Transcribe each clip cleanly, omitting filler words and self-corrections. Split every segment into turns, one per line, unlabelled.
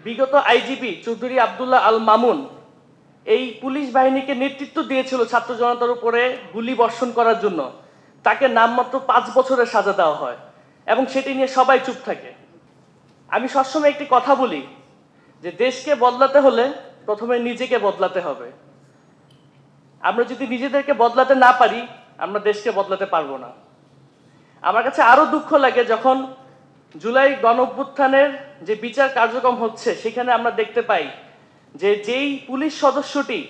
বিগত আইজিপি চৌধুরী আব্দুল্লাহ আল মামুন এই পুলিশ বাহিনীকে নেতৃত্ব দিয়েছিল ছাত্র জনতার উপরে গুলি বর্ষণ করার জন্য। তাকে নামমাত্র 5 বছরের সাজা দেওয়া হয় এবং সেটি নিয়ে সবাই চুপ থাকে। আমি সবসময় একটি কথা বলি যে দেশকে বদলাতে হলে প্রথমে নিজেকে বদলাতে হবে। আমরা যদি নিজেদেরকে বদলাতে না পারি আমরা দেশকে বদলাতে পারবো না। আমার কাছে আরো দুঃখ লাগে যখন জুলাই গণঅভ্যুত্থানের যে বিচার কার্যক্রম হচ্ছে সেখানে আমরা দেখতে পাই যে যেই পুলিশ সদস্যটি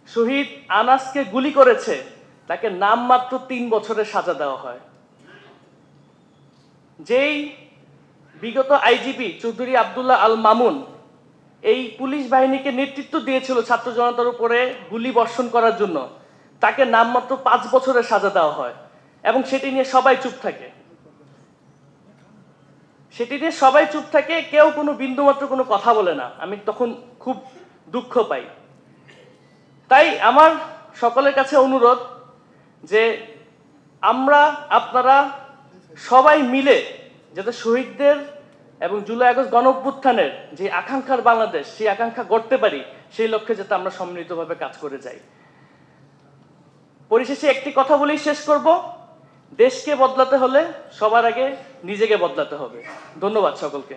শহীদ আনাসকে গুলি করেছে তাকে নামমাত্র 3 বছরের সাজা দেওয়া হয়। যেই বিগত আইজিপি চৌধুরী আব্দুল্লাহ আল মামুন এই পুলিশ বাহিনীকে নেতৃত্ব দিয়েছিল ছাত্র জনতার উপরে গুলি বর্ষণ করার জন্য। তাকে নামমাত্র 5 বছরের সাজা দেওয়া হয় এবং সেটি নিয়ে সবাই চুপ থাকে। কেউ কোনো বিন্দুমাত্র কোনো কথা বলে না। আমি তখন খুব দুঃখ পাই। তাই আমার সকলের কাছে অনুরোধ যে আপনারা সবাই মিলে যাতে শহীদদের এবং জুলাই আগস্ট গণঅভ্যুত্থানের যে আকাঙ্ক্ষার বাংলাদেশ, সেই আকাঙ্ক্ষা গড়তে পারি, সেই লক্ষ্যে যাতে আমরা সম্মিলিতভাবে কাজ করে যাই। পরিশেষে একটি কথা বলেই শেষ করব, দেশকে বদলাতে হলে সবার আগে নিজেকে বদলাতে হবে। ধন্যবাদ সকলকে।